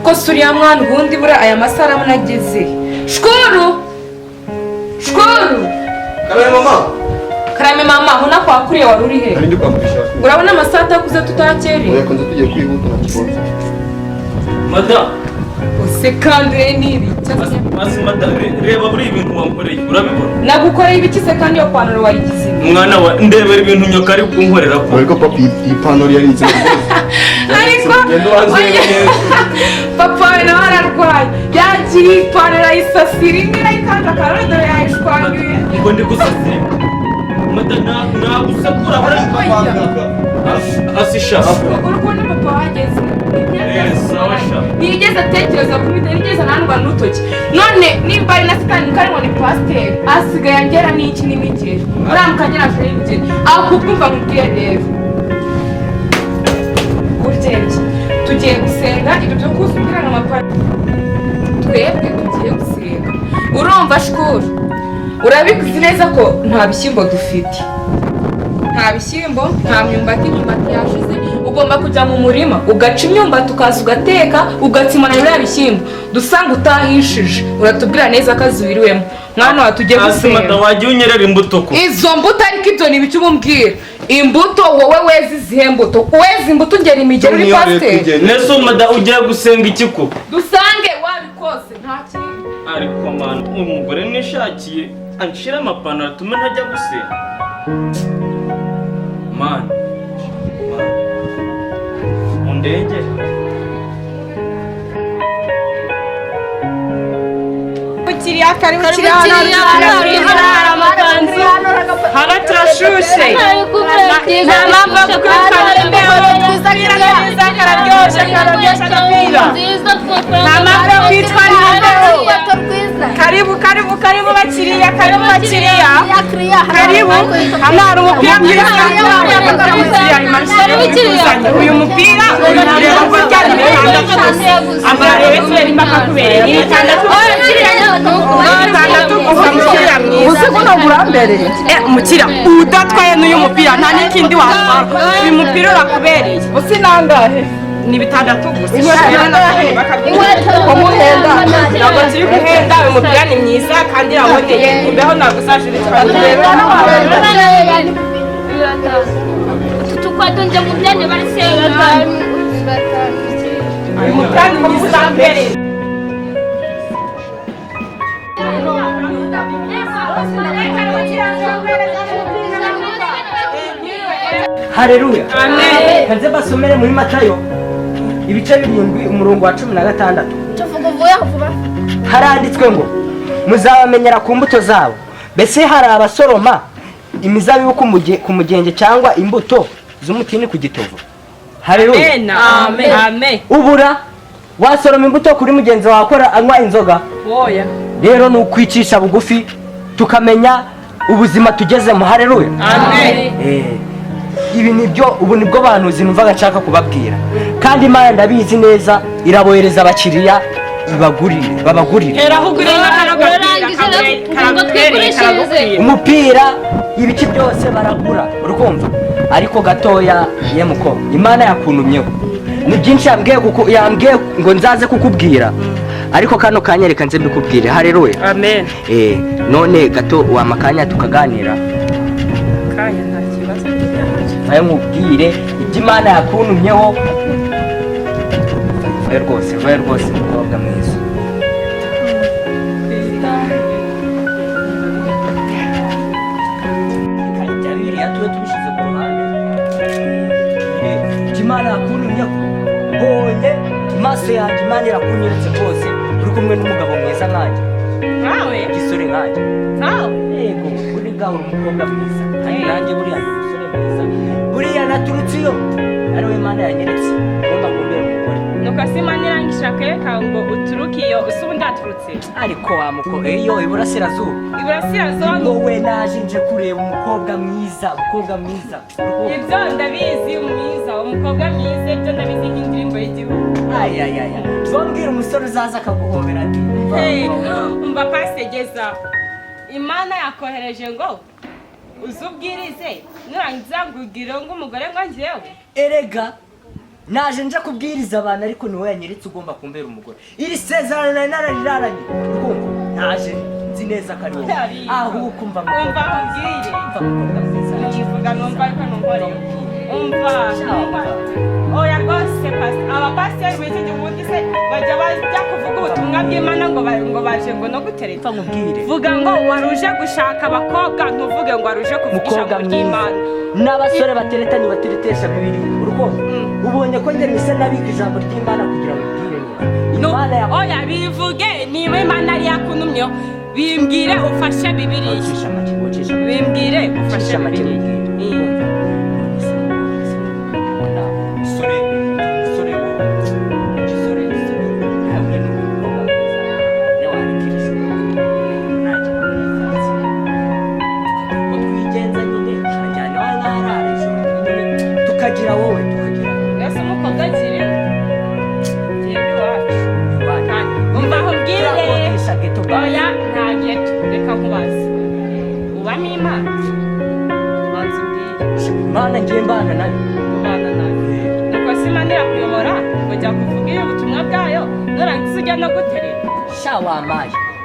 ko suriya mwana ubundi bura aya masara munageze shukuru karame mama huna kwa kuriye waruri he urabona amasaha atakuze tutakereye oya konza tugiye kwihuta na kibondo madam sekandre nibi Masi madam reba buri ibintu wankoreye urabibona nagukoreye ibiki se kandi yo kwanura wayigize umwana wa ndebera ibintu nyoka ari kunkorera ko ariko papa ipantaro yari nzima ariko papa nawe ararwaye yagiye ipantaro ayisasira imwe ayikanda akarodoro yayishwanguye ngo ndi gusasira madam nagusakura barangwa asisha urabona papa wageze ntiyigeze atekereza kumita nigeze ananwa n'utoki none nimba ari na sikani karimo ni pasiteri asigaye angera n'iki n'imikeri uramukagera ashobora y'ibigeni aho kubwumva mubwiye rero urugendo tugiye gusenga ibyo byo kuzubwira amapara twebwe tugiye gusenga urumva shukuru urabizi neza ko nta bishyimbo dufite nta bishyimbo nta myumbati yashize ugomba kujya mu murima ugaca imyumbati ukaza ugateka ugatsimana biriya bishyimbo dusanga utahishije uratubwira neza ko azubiriwemo mwana wa tugiye gusenga wagiye unyerera imbuto ko izo mbuto ariko ibyo ni ibiki ubumbwira imbuto wowe wezi izihe mbuto wezi imbuto ugera imigero uri pasiteri nese umada ugiye gusenga iki ko dusange wabikoze nta kintu ariko mwana umugore nishakiye anshira amapantaro atume ntajya gusenga mwana mundege kiriya karibu kiriya amakanzu hano turashushe nta mpamvu yo gukurikirana neza kararyoshye agapira nta mpamvu yo kwitwarira imbeho karibu bakiriya karibu hano hari umupira mwiza uyu mupira ureba ko ryari bitandatu ambara rero tubera impaka kubereye ni bitandatu uzi ko nagurambereye umukira udatwaye n'uyu mupira nta n'ikindi watwara uyu mupira urakubereye usi nangahe ni bitandatu gusa kumuhenda ntabwo turi guhenda uyu mupira ni mwiza kandi iraboneye imbeho ntabwo usajije tukwadonje mu byane barisenga uyu mupira ni mwiza mbere Haleluya. Amen. Kanze basomere muri Matayo ibice 7 umurongo wa 16. tuvuga vuya vuba Haranditswe ngo muzabamenyera ku mbuto zabo. Bese hari abasoroma imizabibu ku mugenge cyangwa imbuto z'umutini ku gitovu. Haleluya. Amen. Amen. Ubura wasoroma imbuto kuri mugenzi wawe akora anywa inzoga. Oya. Rero nukwicisha bugufi tukamenya ubuzima tugezemo. Haleluya. Amen. Ibi ubu nibwo banuzi numvaga nshaka kubabwira kandi Imana ndabizi neza irabohereza abakiriya babagurire umupira ibiki byose baragura urumva ariko gatoya yemuko Imana yakuntumyeho ni byinshi yambwiye ngo nzaze kukubwira ariko kano kanyereka nze mbikubwire. Haleluya. Amen. None gato wamakanya tukaganira Kanya nta kibazo nayo nkubwire ibyo Imana yakuntumyeho. Vaye rwose umukobwa mwiza. Kajya biriya tuba tubishyize ku ruhande. Ibyo Imana yakuntumyeho mbonye amaso yanjye Imana irakunyeretse rwose uri kumwe n'umugabo mwiza nkanjye nawe igisore nkanjye. Yego uri ngaho uri umukobwa mwiza kandi nanjye buriya ni umusore mwiza buriya naturutse iyo ariwe Imana yanyeretse ngomba kumbera umugore. nuko se Imana irangisha kereka ngo uturuke iyo usubundi aturutse Ariko wamuko iyo iburasirazuba wowe naje nje kureba umukobwa mwiza ibyo ndabizi mwiza umukobwa mwiza ibyo ndabizi nk'indirimbo y'igihugu. ayayaya zombwira umusore uzaza akaguhobera ati umva pasegeza Imana yakohereje ngo uzubwirize nurangiza ngugire ngo umugore ngo njyewe erega naje nje kubwiriza abantu ariko ni wowe yanyeretse ugomba kumbera umugore iri sezerano nari narariraranye urumva naje nzi neza ko ari wowe ahubwo umva umva ubwire yivuga numva ariko nunkore umva oya rwose abapasiteri b'iki gihugu se bajya kuvuga ubutumwa bw'Imana ngo baje ngo no gutereta vuga ngo waruje gushaka abakobwa ntuvuge ngo waruje kuvugisha ngo ry'Imana n'abasore bateretanye bateretesha bibiri urukundo ubonye ko njye mise nabika ijambo ry'Imana kugira ngo ubwire oya bivuge niba Imana ari yakunumyeho bimbwire ufashe Bibiliya bimbwire ufashe Bibiliya tukagira wowe tukagira ese umukobwa akiri yewe wacu umva aho bwire oya nta geto reka nkubaze ubamo Imana banza ubwire Imana ngiye mbana nayo ubana nayo nuko se Imana irakuyobora ujya kuvuga iyo ubutumwa bwayo nurangiza ujya no guterera sha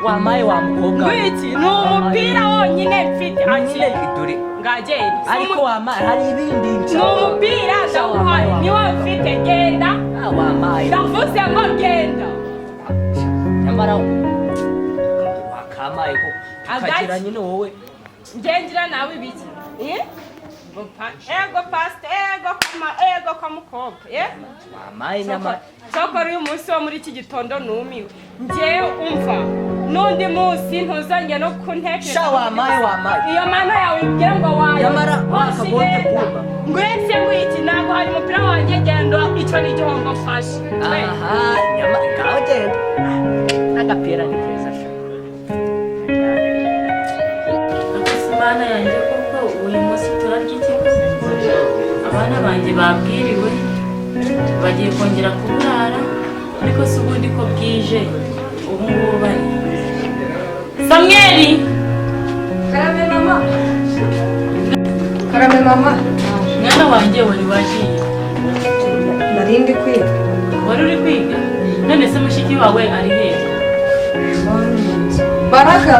wamaye wa mukobwa wiki ni umupira wonyine mfite akire dore ngagenda ariko wamaye hari ibindi ni umupira ndawuhaye niwo mfite genda wamaye ndavuze ngo genda nyamara wakamaye ko tukagira nyine wowe ngengira nawe ibiki ego pasite ego kwa mukobwa wamaye nyamara cyokora uyu munsi wo muri iki gitondo numiwe njyewe umva n'undi munsi ntuzongera no kuntekereza sha wamaye iyo mana yawe ibwira ngo wayo nyamara wakagote kumva ngwese ngwiki ntabwo hari umupira wanjye genda icyo ni igihombo mfashe aha nyamara ngaho genda agapira ni keza sha Imana yanjye koko uyu munsi turarya iki abana banjye babwiriwe bagiye kongera kuburara ariko si ubundi ko bwije ubu ngubu bari Samweli karame mama mwana wanjye wari wagiye narindi kwiga wari uri kwiga none se mushiki wawe ari hehe Baraka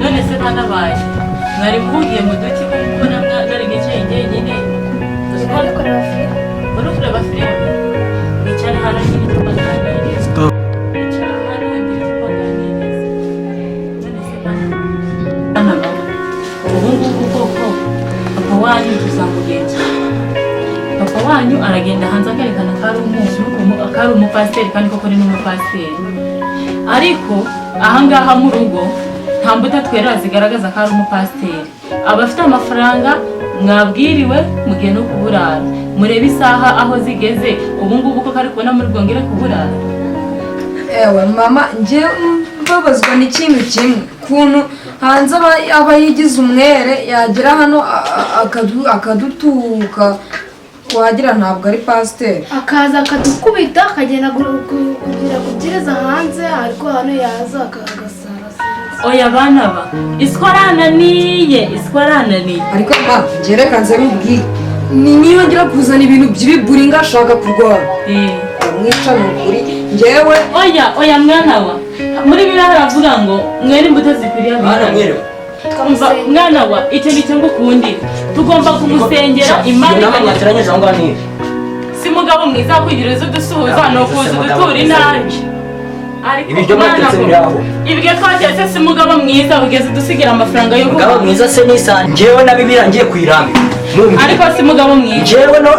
none se bana baje mwari muhugiye mu duki ko mubona nari nicaye njyenyine wari kureba filime wicare hano nyine tukaganiriza wicara hano nyine tukaganiriza none se bana ubu ngubu koko papa wanyu tuzamugenza papa wanyu aragenda hanze akerekana ko ari umuntu ko ari umupasiteri kandi koko ni n'umupasiteri ariko ahangaha mu rugo nta mbuto twera zigaragaza ko ari umupasiteri aba afite amafaranga mwabwiriwe mugiye no kuburara murebe isaha aho zigeze ubu ngubu ko kari kubona muri bwongere kuburara ewe mama njye mbabazwa n'ikintu kimwe kuntu hanze aba yigize umwere yagera hano akadutuka wagira ntabwo ari pasiteri akaza akadukubita akagenda kugira kubyiriza hanze ariko hano yaza agasara oya bana ba iswarananiye ariko mama njye reka nze mubwire niyo ngira kuzana ibintu by'ibiburi ngashaka kurwara mwica ni ukuri njyewe oya mwana wa muri biriya haravuga ngo mwere imbuto zikwiriye abana mwana wa icyo ni cyo ngukundira tugomba kumusengera Imana si mugabo mwiza kwigira izo dusuhuza no kuza udutura intambwe ibyo mwatetse muri aho ibyo twatetse si mugabo mwiza ugeze dusigira amafaranga yo mugabo mwiza se nisanje njyewe na Bibiliya ngiye kuyirambika ariko si mugabo mwiza njyewe no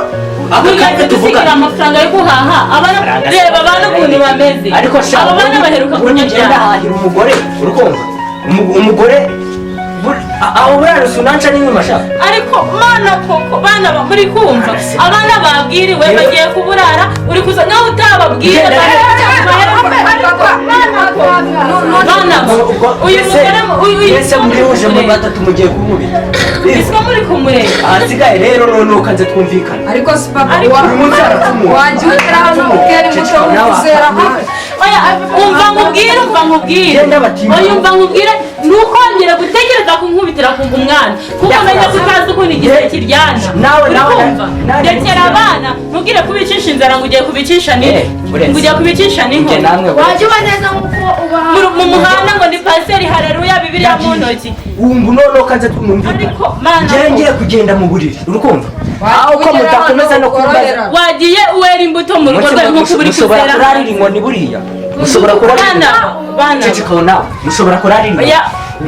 ugeze dusigira amafaranga yo guhaha abana reba abana ukuntu bameze ariko abo bana baheruka kunyagenda hahira umugore urukumva umugore aho buraro sunanca n'inyuma shaka ariko mana koko bana muri kumva abana babwiriwe bagiye kuburara uri kuza nawe utababwira uyu mugore ese muri uje mu batatu mugiye kumubita iswa muri kumureba ahasigaye rero none ukanze twumvikana ariko si papa wagiye ugera hano ubwira imbuto wuzera umva nkubwire oya umva nkubwire ntukongere gutekereza kunkubitira kumva umwana kuko umenya ko utazi ukuntu igihe kiryana urikumva ndekera abana ntugire kubicisha inzara ngo ugiye kubicisha ngo ugiye kubicisha n'inkoni wajya uba neza nk'uko uba mu muhanda ngo ni pasiteri hareruya bibiliya mu ntoki wumva noneho kanze twumvira ariko mana ngiye kugenda mu buriri urukumva aho ko mudakomeza no kumbaza wagiye uwera imbuto mu rugo rwawe nk'uko uri mushobora kuzera kurarira inkoni buriya mushobora kurarira bana ceceka nawe mushobora kurarira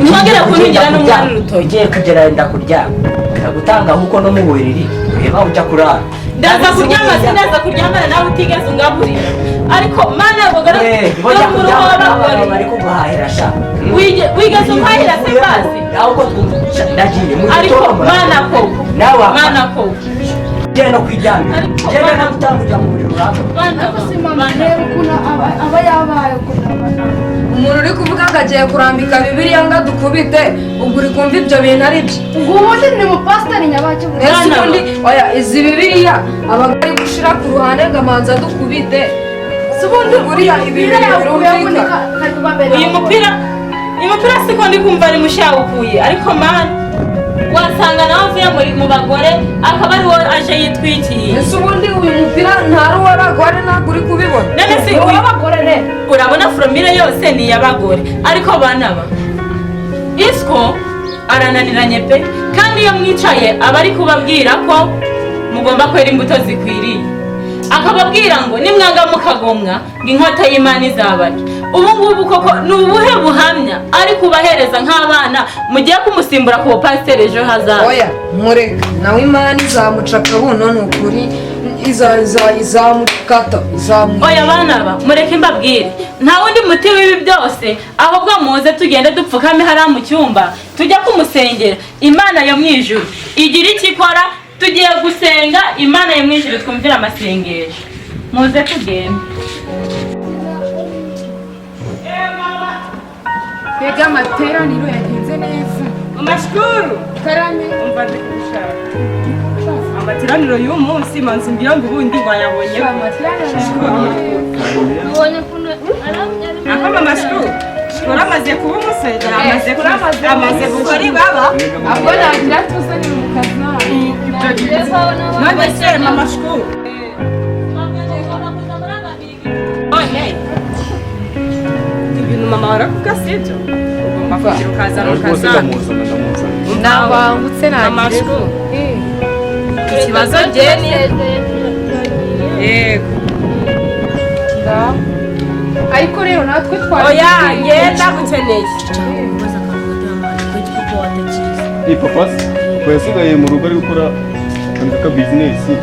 ntwongere kuntugira n'umwana urutoki ugiye kugera wenda kuryama kagutanga kuko no mu buriri reba ujya kurara ndaza kuryama sindaza kuryamana nawe utigeze ungaburira ariko mana bogara bojya kuryama ariko guhahira sha wigeze umpahira se bazi ahubwo ndagiye mu ariko gitondo mana ko genda no kwiryamira genda no gutangurira mu buriri uramba rero ukuntu aba yabaye umuntu uri kuvuga ngo agiye kurambika bibiliya ngo adukubite ubwo uri kumva ibyo bintu ari byo ubwo ubundi ni umupasiteri nyabaki mbese ubundi oya izi bibiliya aba ari gushira ku ruhande ngo amanza adukubite si ubundi buriya ibintu birumvikana uyu mupira siko ndi kumva ari mushawukuye ariko mana wasanga nawe uvuye mu bagore akaba ari wowe aje yitwikiye ese ubundi uyu mupira ntari uw'abagore ntabwo uri kubibona none si uw'abagore rero urabona foromire yose ni iy'abagore ariko banaba isiko arananiranye pe kandi iyo mwicaye aba ari kubabwira ko mugomba kwera imbuto zikwiriye akababwira ngo nimwanga mukagomwa ngo inkota y'Imana izabarya ubu ngubu koko ni ubuhe buhamya ari kubahereza nk'abana mugiye kumusimbura ku bupasiteri ejo hazaza oya mureka nawe Imana izamuca akabuno ni ukuri izamukata oya bana ba mureke mbabwire nta wundi muti w'ibi byose ahubwo muze tugende dupfukame hariya mu cyumba tujya kumusengera Imana yo mu ijuru igira icyo ikora tugiye gusenga Imana yo mu ijuru twumvira amasengesho muze tugende Pega amateraniro yagenze neza amashukuru karame umva ndikushaka amateraniro y'uyu munsi manzi mbira ngo ubundi wayabonye akama amashukuru amaze kuba umusore amaze gukora ibaba ahubwo nagira tuzane mu kazana none se mama shukuru ibintu mama waravuga sibyo ugomba kugira ukazana ukazana nabangutse mama shukuru ikibazo geni yego ariko rero natwe twari oya yenda gukeneye papa yasigaye mu rugo ari gukora akantu ka bizinesi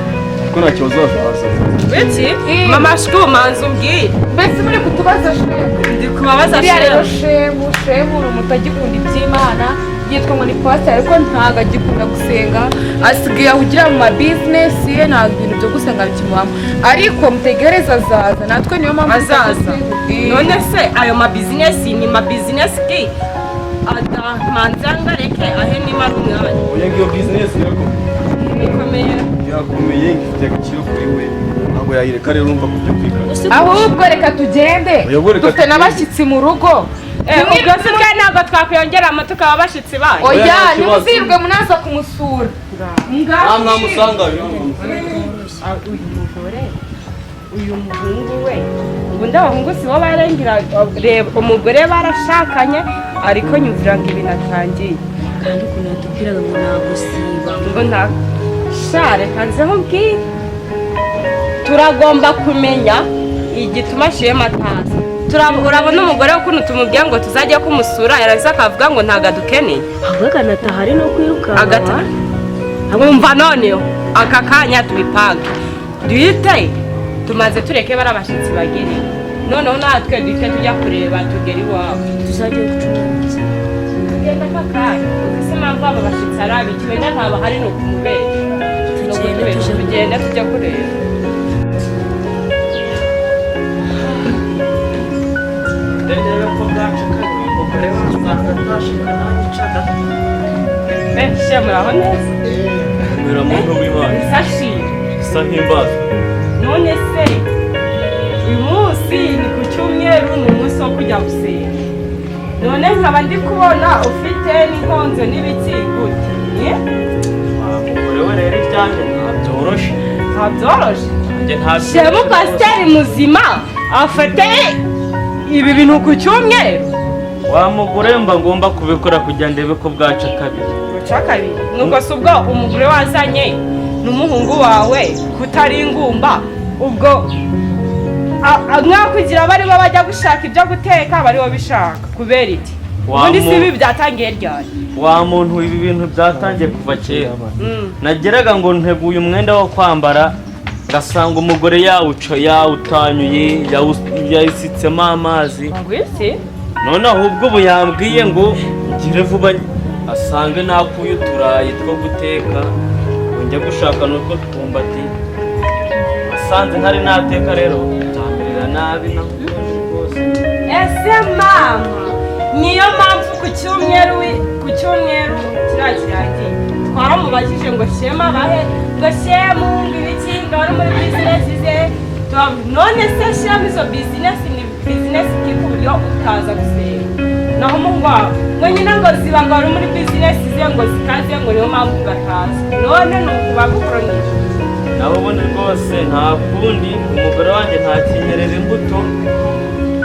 kuko nta kibazo azaza biki mama shukuru manzi umbwire mbese muri kutubaza shemu ndi kubabaza buriya rero shemu uri umutagikunda iby'Imana yitwa ngo ni pasiteri ariko ntabwo agikunda gusenga asigaye ahugira mu mabizinesi ye ntabwo ibintu byo gusenga bikimuhamo ariko mutegereze azaza natwe niyo mpamvu azaza none se ayo mabizinesi ni mabizinesi ki adamanza ngareke ahe niba ari umwanya oya ngiyo bizinesi ikomeye yakomeye ifite agaciro kuri we ntabwo yayireka rero urumva kujya kwiga ahubwo reka tugende dufite n'abashyitsi mu rugo ubwo se twe ntabwo twakwiyongeramo tukaba abashyitsi bayo oya ntimuzirwe munaza kumusura mwamusanga uyu muhungu we ubundi abahungu si bo barengera reba umugore barashakanye ariko nyumvira ngo ibintu atangiye kandi ukuntu yatubwiraga ngo nagusiba ngo nta share kanzeho bwite turagomba kumenya igituma ashiyemo atazi urabona umugore ukuntu tumubwiye ngo tuzajya kumusura yarangiza akavuga ngo ntabwo adukeneye ahubwo akanataha ari no kwiruka agataha wumva noneho aka kanya tubipange duhite tumaze tureke bari abashyitsi bagerewe noneho natwe duhite tujya kureba tugere iwawe tuzajya gucuruza tugenda aka kanya ese impamvu aba bashyitsi ari abiki wenda ntaba hari no kumubera tugenda tujya kureba benshi muraho neza Mera muntu w'Imana isashi isa nk'imbaza none se uyu munsi ni ku cyumweru ni umunsi wo kujya gusenga none nkaba ndi kubona ufite n'inkonzo n'ibiki gute umugore we rero ibyanjye ntabyoroshe ntabyoroshe njye ntabyo shemu pasiteri muzima afite ibi bintu ku cyumweru wa mugore mba ngomba kubikora kugira ndebe ko bwaca kabiri buca kabiri nuko si ubwo umugore wazanye n'umuhungu wawe kutari ingumba ubwo mwakugira barimo bajya gushaka ibyo guteka bariho bishaka kubera iki ubundi si ibi byatangiye ryari wa muntu ibi bintu byatangiye kuva kera nageraga ngo nteguye umwenda wo kwambara ngasanga umugore yawutanyuye yayisitsemo amazi none ahubwo ubu yambwiye ngo ngire vuba asange nakuye uturayi two guteka ngo njye gushaka n'utwo twumbati asanze ntari nateka rero byamerera nabi rwose. ese mama niyo mpamvu ku cyumweru kiriya kiragiye twaramubajije ngo shema abahe ngo shemu ngo ibiki ngo ari muri bizinesi ze none se shema izo bizinesi ni bizinesi ki ku buryo utaza gusenga naho umuhungu wawe ngo nyine ngo ziba ngo ari muri bizinesi ze ngo zikaze ngo niyo mpamvu ugataza none ni ukubagukoronije naho ubundi rwose nta kundi umugore wanjye ntakinyerera imbuto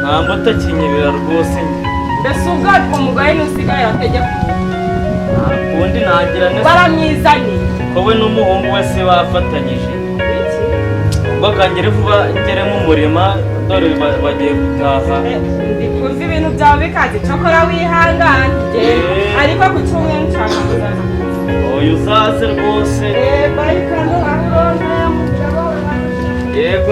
nta mbuto akinyerera rwose mbese ubwo umugore ntusigaye ategeka nta kundi nagira neza baramwizaniye wowe n'umuhungu wese bafatanyije ubwo akangere vuba ngere mu murima dore bagiye gutaha ndikuzi ibintu byawe bikaze cyokora wihangane ariko ku cyumweru nshaka kuzaza oya uzaze rwose barikano aho yego